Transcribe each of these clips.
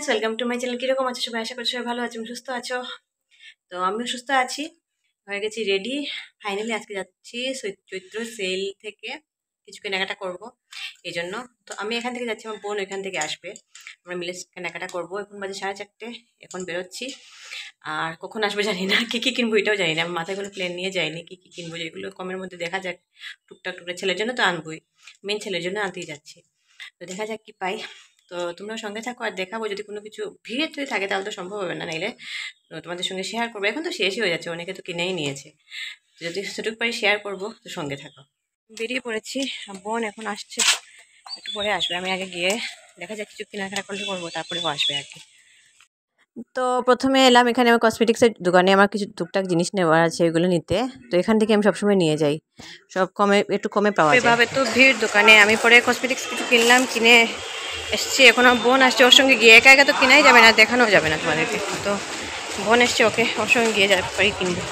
Friends, welcome to my channel. কিরকম আছো সবাই? আশা করছি সবাই ভালো আছো, সুস্থ আছো। তো আমিও সুস্থ আছি, হয়ে গেছি রেডি। ফাইনালি আজকে যাচ্ছি চৈত্র সেল থেকে কিছু কেনাকাটা করব এই জন্য। তো আমি এখান থেকে যাচ্ছি, আমার বোন এখান থেকে আসবে, আমরা মিলে কেনাকাটা করবো। এখন বাজে 4:30, এখন বেরোচ্ছি। আর কখন আসবে জানি না, কী কী কিনবো এটাও জানি না। আমি মাথায় কোনো প্ল্যান নিয়ে যাইনি কী কী কিনবো, যেগুলো কমের মধ্যে দেখা যাক। টুকটাক টুকটাক ছেলের জন্য তো আনবোই, মেন ছেলের জন্য আনতেই যাচ্ছি। তো দেখা যাক কি পাই। তো তোমরা সঙ্গে থাকো আর দেখাবো, যদি কোনো কিছু ভিড় যদি থাকে তাহলে তো সম্ভব হবে না, নাইলে তোমাদের সঙ্গে শেয়ার করবো। এখন তো শেষই হয়ে যাচ্ছে, অনেকে তো কিনেই নিয়েছে। যদি যতটুকু পারি শেয়ার করবো, তো সঙ্গে থাকো। বেরিয়ে পড়েছি, বোন এখন আসছে, একটু পরে আসবে। আমি আগে গিয়ে দেখা যাক কিছু কেনাকাটা করলে করবো, তারপরে ও আসবে আর কি। তো প্রথমে এলাম এখানে আমার কসমেটিক্সের দোকানে, আমার কিছু টুকটাক জিনিস নেওয়ার আছে, ওইগুলো নিতে। তো এখান থেকে আমি সবসময় নিয়ে যাই, সব কমে, একটু কমে পাওয়া যায়। এভাবে তো ভিড় দোকানে, আমি পরে কসমেটিক্স কিছু কিনলাম, কিনে এসছি। এখন আমার বোন আসছে, ওর সঙ্গে গিয়ে একা একা তো কেনাই যাবে না, দেখানো যাবে না তোমাদেরকে। তো বোন এসছে, ওর সঙ্গে গিয়ে যাবে পারি কিনবো।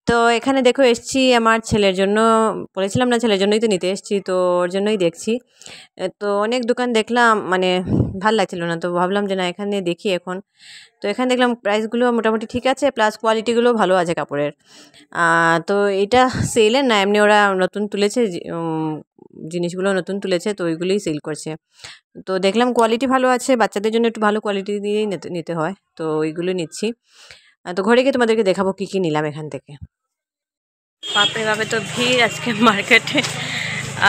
তো এখানে দেখো এসছি আমার ছেলের জন্য, বলেছিলাম না ছেলের জন্যই তো নিতে এসছি, তো ওর জন্যই দেখছি। তো অনেক দোকান দেখলাম, মানে ভাল লাগছিল না, তো ভাবলাম যে না এখানে দেখি এখন। তো এখানে দেখলাম প্রাইসগুলো মোটামুটি ঠিক আছে, প্লাস কোয়ালিটিগুলো ভালো আছে কাপড়ের। তো এটা সেলের না, এমনি ওরা নতুন তুলেছে, জিনিসগুলো নতুন তুলেছে, তো ওইগুলোই সেল করছে। তো দেখলাম কোয়ালিটি ভালো আছে, বাচ্চাদের জন্য একটু ভালো কোয়ালিটি দিয়েই নিতে হয়, তো ওইগুলো নিচ্ছি। তো ঘরে গিয়ে তোমাদেরকে দেখাবো কী কী নিলাম এখান থেকে। বাপরে বাপে তো ভিড় আজকে মার্কেটে,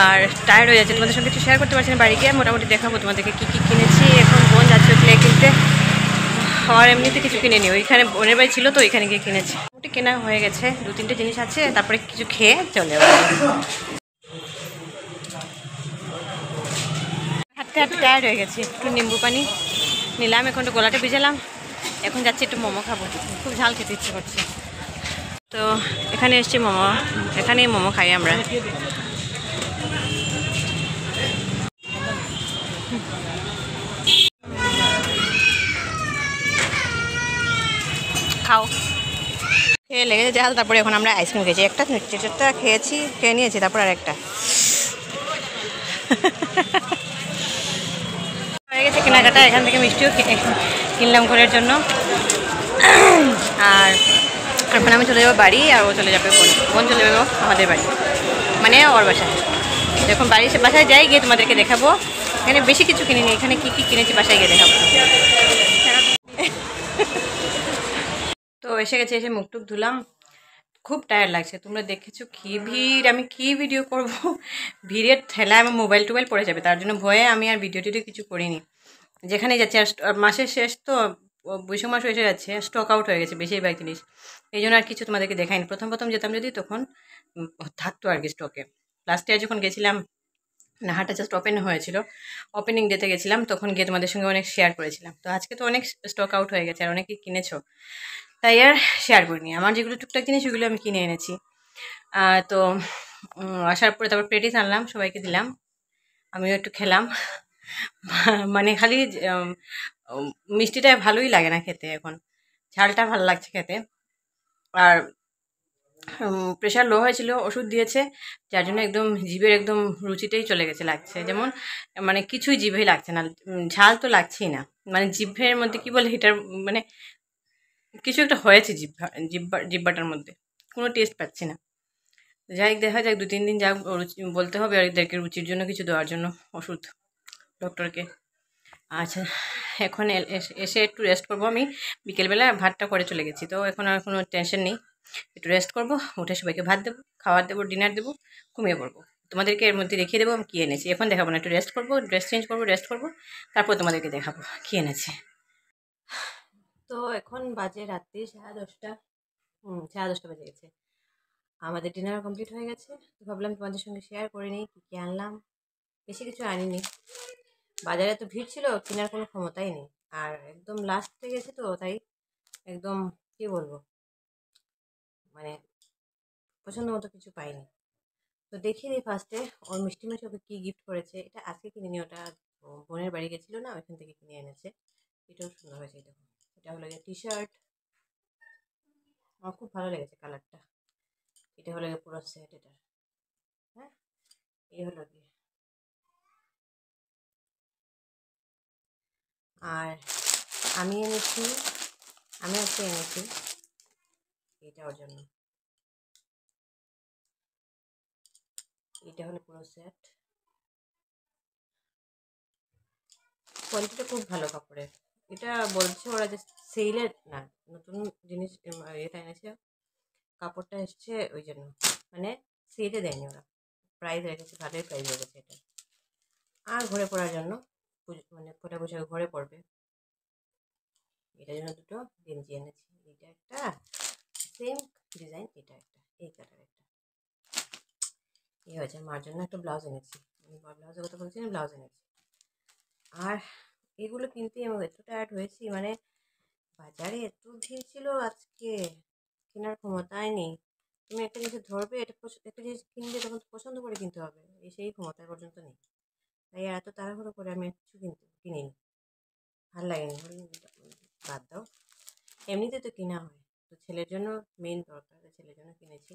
আর টায়ার্ড হয়ে যাচ্ছে, তোমাদের সঙ্গে কিছু শেয়ার করতে পারছি না। বাড়ি গিয়ে মোটামুটি দেখাবো তোমাদেরকে কী কী কিনেছি। এখন বোন যাচ্ছে ক্লে কিনতে, আর এমনিতে কিছু কিনে নি, ওইখানে বোনের বাড়ি ছিল তো ওইখানে গিয়ে কিনেছি। মোটামুটি কেনা হয়ে গেছে, 2-3টে জিনিস আছে, তারপরে কিছু খেয়ে চলে যাবো। হাঁটতে হাঁটতে টায়ার্ড হয়ে গেছি, একটু নিম্বু পানি নিলাম, এখন একটু গলাটা ভিজালাম। এখন যাচ্ছি একটু মোমো খাবো, খুব ঝাল খেতে ইচ্ছে করছে। তো এখানে এসছি মোমো, এখানেই মোমো খাই আমরা। খাও, খেয়ে লেগেছে ঝাল। তারপরে এখন আমরা আইসক্রিম খেয়েছি, একটা খেয়েছি, খেয়ে নিয়েছি, তারপর আর একটা হয়ে গেছে কেনাকাটা। এখান থেকে মিষ্টিও কিনলাম ঘরের জন্য। আর এখন আমি চলে যাবো বাড়ি, আর ও চলে যাবে, বোন চলে যাবো আমাদের বাড়ি, মানে ওর বাসায়। যখন বাসায় যাই, গিয়ে তোমাদেরকে দেখাবো। এখানে বেশি কিছু কিনিনি, এখানে কি কি কিনেছি বাসায় গিয়ে দেখাবো। তো এসে গেছে, এসে মুখ টুক ধুলাম, খুব টায়ার্ড লাগছে। তোমরা দেখেছো কি ভিড়, আমি কি ভিডিও করব, ভিড়ের ঠেলায় আমার মোবাইল টোবাইল পড়ে যাবে, তার জন্য ভয়ে আমি আর ভিডিও টিডিও কিছু করিনি। যেখানে যাচ্ছে, আর মাসের শেষ তো, বৈশাখ মাস এসে যাচ্ছে, স্টক আউট হয়ে গেছে বেশিরভাগ জিনিস, এই জন্য আর কিছু তোমাদেরকে দেখাইনি। প্রথম প্রথম যেতাম যদি, তখন থাকতো আর কি স্টকে। লাস্ট ইয়ার যখন গেছিলাম, নাহাটা জাস্ট ওপেন হয়েছিল, ওপেনিং ডেতে গেছিলাম, তখন গিয়ে তোমাদের সঙ্গে অনেক শেয়ার করেছিলাম। তো আজকে তো অনেক স্টক আউট হয়ে গেছে, আর অনেকে কিনেছো, তাই আর শেয়ার করিনি। আমার যেগুলো টুকটাক জিনিস ওগুলো আমি কিনে এনেছি। তো আসার পরে তারপর পেটিস আনলাম, সবাইকে দিলাম, আমিও একটু খেলাম। মানে খালি মিষ্টিটা ভালোই লাগে না খেতে, এখন ঝালটা ভালো লাগছে খেতে। আর প্রেশার লো হয়েছিল, ওষুধ দিয়েছে, যার জন্য একদম জিভের একদম রুচিটাই চলে গেছে, লাগছে যেমন মানে কিছুই জিভেই লাগছে না, ঝাল তো লাগছেই না, মানে জিভের মধ্যে কি বলে এটার, মানে কিছু একটা হয়েছে জিব্বাটার মধ্যে, কোনো টেস্ট পাচ্ছি না। যাই দেখা যাক, 2-3 দিন যাক, বলতে হবে এদেরকে রুচির জন্য কিছু দেওয়ার জন্য ওষুধ ডক্টরকে। আচ্ছা, এখন এসে একটু রেস্ট করবো। আমি বিকেলবেলা ভাতটা করে চলে গেছি, তো এখন আর কোনো টেনশন নেই, একটু রেস্ট করবো, উঠে সবাইকে ভাত দেবো, খাবার দেবো, ডিনার দেবো, ঘুমিয়ে পড়বো। তোমাদেরকে এর মধ্যে দেখিয়ে দেবো আমি কী এনেছি। এখন দেখাবো না, একটু রেস্ট করবো, ড্রেস চেঞ্জ করবো, রেস্ট করবো, তারপর তোমাদেরকে দেখাবো কী এনেছি। তো এখন বাজে রাত্রি 10:30, 10:30 বেজে গেছে। আমাদের ডিনার কমপ্লিট হয়ে গেছে, তো ভাবলাম তোমাদের সঙ্গে শেয়ার করে নিই কী কী আনলাম। বেশি কিছু আনিনি, বাজারে তো ভিড় ছিল, কেনার কোনো ক্ষমতাই নেই, আর একদম লাস্টে গেছে তো, তাই একদম কী বলবো, মানে পছন্দ মতো কিছু পাইনি। তো দেখিয়ে দিই ফার্স্টে, ওর মিষ্টি মাসি ওকে কী গিফট করেছে। এটা আজকে কিনিনি, ওটা বোনের বাড়ি গেছিলো না, ওইখান থেকে কিনে এনেছে। এটাও সুন্দর হয়েছে, এটা এটা হলো গিয়ে টি শার্ট, আমার খুব ভালো লেগেছে কালারটা। এটা হলো গিয়ে পুরো সেট এটার, হ্যাঁ, এই হলো গিয়ে। আর আমি আজকে এনেছি এটা ওর জন্য। এটা হলো পুরো সেট। কোয়ালিটিটা খুব ভালো কাপড়ের। এটা বলছে ওরা যে সেলের না, নতুন জিনিস এটা এনেছে, কাপড়টা এসছে ওই জন্য, মানে সেলে দেয়নি ওরা, প্রাইস রেখেছে, ভালোই প্রাইস রেখেছে এটা। আর ঘরে পরার জন্য মানে ফোটা পোশাক ঘরে পরবে, এটার জন্য দুটো গেঞ্জি এনেছি। এটা একটা সেম ডিজাইন, এটা একটা এই কালার একটা। এই হয়েছে মার জন্য একটা ব্লাউজ এনেছি, আমি ব্লাউজের কথা বলছি না, ব্লাউজ এনেছি। আর এগুলো কিনতে আমি এত টায়ার্ড হয়েছি, মানে বাজারে এত ভিড় ছিল আজকে, কেনার ক্ষমতাই নেই। তুমি একটা জিনিস ধরবে, একটা জিনিস কিনবে তখন পছন্দ করে কিনতে হবে, সেই ক্ষমতা পর্যন্ত নেই। তাই এত তাড়াহুড়ো করে আমি কিছু কিনিনি, ভালো লাগেনি, বাদ দাও। এমনিতে তো কেনা হয়, তো ছেলের জন্য মেন দরকার, ছেলের জন্য কিনেছি।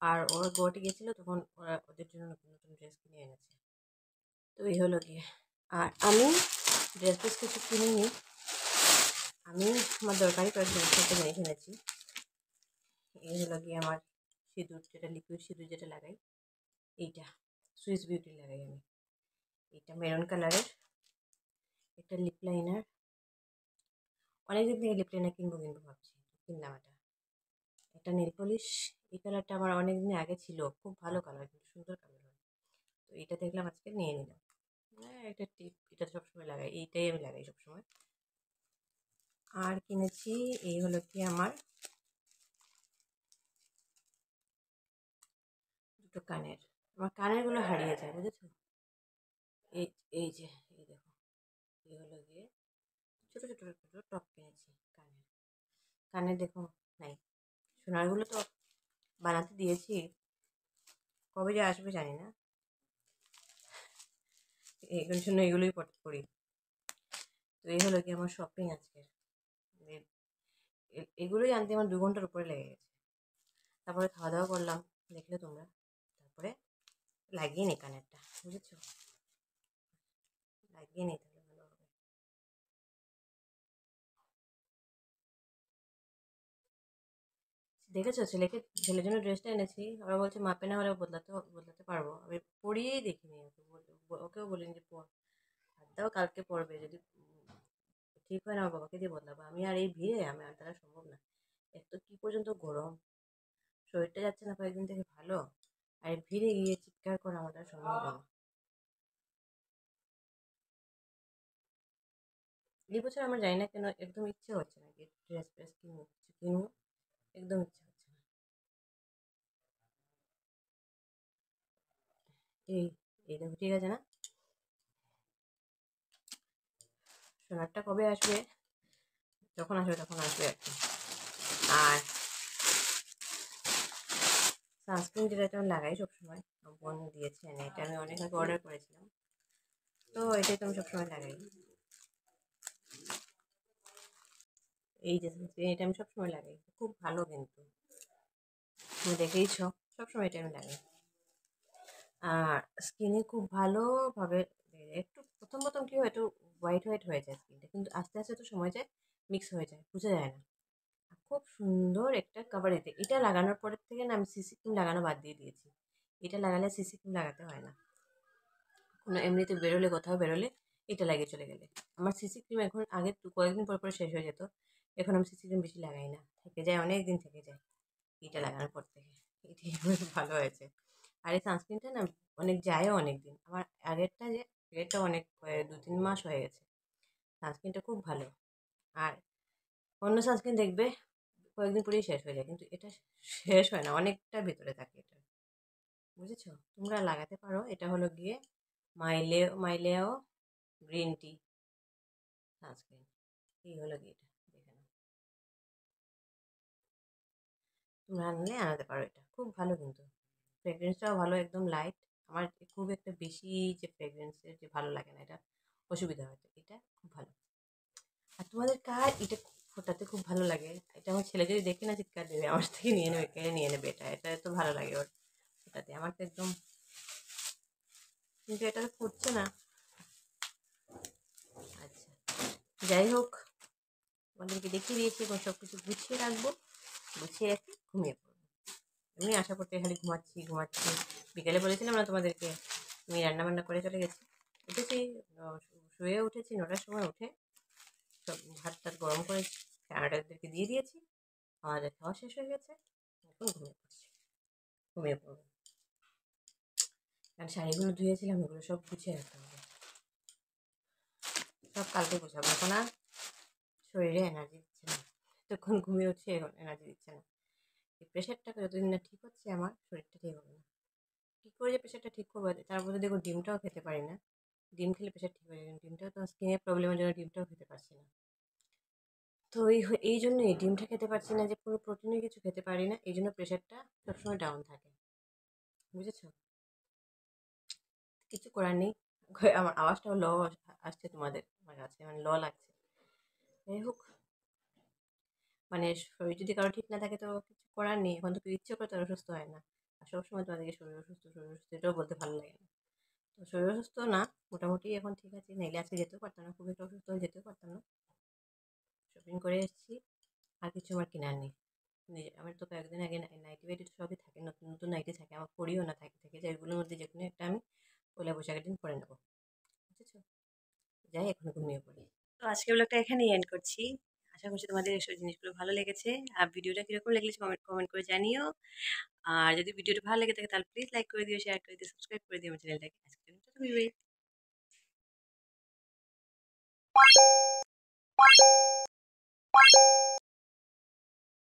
আর ওরা গুয়াহাটি গেছিলো, তখন ওরা ওদের জন্য নতুন নতুন ড্রেস কিনে এনেছে। তো এই হলো গিয়ে। আর আমি ড্রেস কিছু কিনিনি, আমি আমার দরকারি কয়েকটা জিনিসপত্র নিয়ে কিনেছি। এই হলো গিয়ে আমার সিঁদুর, যেটা লিকুইড সিঁদুর যেটা লাগাই, এইটা সুইস বিউটি লাগাই আমি। এটা মেরুন কালারের একটা লিপ লাইনার, অনেকদিন থেকে লিপ লাইনার কিনবো ভাবছি, কিনলাম এটা। একটা নেল পলিশ, এই কালারটা আমার অনেকদিন আগে ছিল, খুব ভালো কালার, কিন্তু সুন্দর কালার হয়। তো এটা দেখলাম আজকে নিয়ে নিলাম। একটা টিপ, এটা সবসময় লাগাই, এইটাই আমি লাগাই সবসময়। আর কিনেছি এই হলো কি আমার দুটো কানের। আমার কানেরগুলো হারিয়ে যায়, বুঝেছো? এই এই যে এই দেখো, এই হলো গিয়ে ছোটো ছোটো ছোটো টপ কিনেছি কানের। কানের দেখো নাই, সোনারগুলো তো বানাতে দিয়েছি, কবে যে আসবে জানি না, এইগুলোর জন্য এগুলোই করি। তো এই হলো কি আমার শপিং আজকের। এগুলোই আনতে আমার 2 ঘন্টার উপরে লেগে গেছে। তারপরে খাওয়া দাওয়া করলাম, দেখলে তোমরা। তারপরে লাগিয়ে নি কানেরটা, বুঝেছো? লাগিয়ে নি, তাহলে ভালো হবে। দেখেছো, ছেলের জন্য ড্রেসটা এনেছি, ওরা বলছে মাপে না হলে বদলাতে পারবো। আমি পরিয়েই দেখিনি ওকে, ওকেও বলিনি যে পর, হাত দাও কালকে পরবে, যদি ঠিক হয় না আমার বাবাকে দিয়ে বদলাবো। আমি আর এই ভিড়ে আর দ্বারা সম্ভব না। এত কি পর্যন্ত গরম, শরীরটা যাচ্ছে না কয়েকদিন থেকে ভালো, আর ভিড়ে গিয়ে চিৎকার করা আমার দ্বারা সম্ভব না। এই বছর আমার জানি না কেন একদম ইচ্ছে হচ্ছে না যে ড্রেস ফ্রেস কিনবো, কিছু কিনবো, একদম ইচ্ছে হচ্ছে না। এই এই দেখো, ঠিক আছে না? সোনারটা কবে আসবে, যখন আসবে তখন আসবে আর কি। আর সানস্ক্রিন যেটা আমি লাগাই সবসময়, আমার বোন দিয়েছে এনে, এটা আমি অনেক আগে অর্ডার করেছিলাম, তো এটাই তো আমি সবসময় লাগাই। এই যে সানস্ক্রিন, এটা আমি সবসময় লাগাই, খুব ভালো, কিন্তু তুমি দেখেইছো, সবসময় এটা আমি লাগাই। আর স্কিনে খুব ভালোভাবে, একটু প্রথম প্রথম কী হয়, একটু হোয়াইট হোয়াইট হয়ে যায় স্কিনটা, কিন্তু আস্তে আস্তে তো সময় যায়, মিক্স হয়ে যায়, বোঝা যায় না। আর খুব সুন্দর একটা কাভার দিতে, এটা লাগানোর পরের থেকে না আমি সিসি ক্রিম লাগানো বাদ দিয়ে দিয়েছি। এটা লাগালে সিসি ক্রিম লাগাতে হয় না, কোনো এমনিতে বেরোলে, কোথাও বেরোলে এটা লাগিয়ে চলে গেলে। আমার সিসি ক্রিম এখন আগে কয়েকদিন পর পর শেষ হয়ে যেত, এখন আমি সিসি ক্রিম বেশি লাগাই না, থেকে যায়, অনেক দিন থেকে যায় এটা লাগানোর পর থেকে। এটাই বেশ ভালো হয়েছে। আর এই সানস্ক্রিনটা না অনেক যায়ও অনেক দিন, আমার আগেরটা যে এটা অনেক 2-3 মাস হয়ে গেছে। সানস্ক্রিনটা খুব ভালো। আর অন্য সানস্ক্রিন দেখবে কয়েকদিন পরেই শেষ হয়ে যায়, কিন্তু এটা শেষ হয় না, অনেকটা ভিতরে থাকে এটা, বুঝেছো? তোমরা লাগাতে পারো। এটা হলো গিয়ে মাইলেও গ্রিন টি সানস্ক্রিন। এই হলো গিয়ে, এটা দেখে নাও, তোমরা আনলে আনাতে পারো, এটা খুব ভালো, কিন্তু ফ্রেগরেন্সটাও ভালো, একদম লাইট। আমার খুব একটা বেশি যে ফ্রেগরেন্সের যে ভালো লাগে না, এটা অসুবিধা হয়তো, এটা খুব ভালো। আর তোমাদের কার এটা ফোটাতে খুব ভালো লাগে? এটা আমার ছেলে যদি দেখে না চিৎকার দেবে, আমার থেকে নিয়ে নেবে, কেড়ে নিয়ে নেবে, এটা এটা এত ভালো লাগে ওর ফোটাতে, আমার তো একদম, কিন্তু এটা তো ফুটছে না। আচ্ছা, যাই হোক, আমাদেরকে দেখিয়ে দিয়েছি এবং সব কিছু গুছিয়ে রাখবো, গুছিয়ে রেখে ঘুমিয়ে পড়বো। আমি আশা করতে খালি ঘুমাচ্ছি। বিকেলে বলেছিলাম না তোমাদেরকে, আমি রান্নাবান্না করে চলে গেছি। উঠেছি, শুয়ে উঠেছি 9টার সময়, উঠে সব ভাত টাত গরম করে ফ্যানাটাদেরকে দিয়ে দিয়েছি। আমাদের খাওয়া শেষ হয়ে গেছে, এখন ঘুমিয়ে পড়বো। কারণ শাড়িগুলো ধুয়েছিলাম, ওগুলো সব গুছিয়ে রাখতে হবে, সব কালকে গোছাবো। এখন আর শরীরে এনার্জি দিচ্ছে না, তখন ঘুমিয়ে উঠছে, এখন এনার্জি দিচ্ছে না। এই প্রেশারটা যতদিন না ঠিক হচ্ছে আমার শরীরটা ঠিক হবে না। কী করে যে প্রেশারটা ঠিক করবো? তার মধ্যে দেখো ডিমটাও খেতে পারি না। ডিম খেলে প্রেশার ঠিক হয়ে যায়, ডিমটাও তো স্কিনের প্রবলেমের জন্য ডিমটাও খেতে পারছি না। তো এই জন্যই ডিমটা খেতে পারছি না, যে কোনো প্রোটিনের কিছু খেতে পারি না, এই জন্য প্রেশারটা সবসময় ডাউন থাকে, বুঝেছো? কিছু করার নেই। আমার আওয়াজটাও ল আসছে তোমাদের আমার কাছে, মানে ল লাগছে। যাই হোক, মানে শরীর যদি কারো ঠিক না থাকে তো কিছু করার নেই। এখন তো কেউ ইচ্ছে করে তো অসুস্থ হয় না। আর সবসময় তোমাদেরকে শরীর অসুস্থ এটাও বলতে ভালো লাগে না। তো শরীর অসুস্থ না, মোটামুটি এখন ঠিক আছে। নাইলে আজকে যেতেও পারতাম না, খুব একটা অসুস্থ হয়ে যেতেও পারতাম না। শপিং করে এসেছি, আর কিছু আমার কেনার নেই। আমার তো কয়েকদিন আগে নাইটি ফাইটি তো সবই থাকে, নতুন নতুন নাইটি থাকে, আমার পরিও না থেকে যায়, এগুলোর মধ্যে যে কোনো একটা আমি পয়লা বৈশাখের দিন পরে নেবো, বুঝেছো? যাই, এখন ঘুমিয়ে পড়ি। তো আজকে ব্লগটা এখানেই এন্ড করছি। আশা করছি তোমাদের এসব জিনিসগুলো ভালো লেগেছে। আর ভিডিওটা কিরকম লেগেছে কমেন্ট করে জানিও। আর যদি ভিডিওটা ভালো লেগে থাকে তাহলে প্লিজ লাইক করে দিও, শেয়ার করে দিও, সাবস্ক্রাইব করে দিও আমার চ্যানেলটাকে। আজকে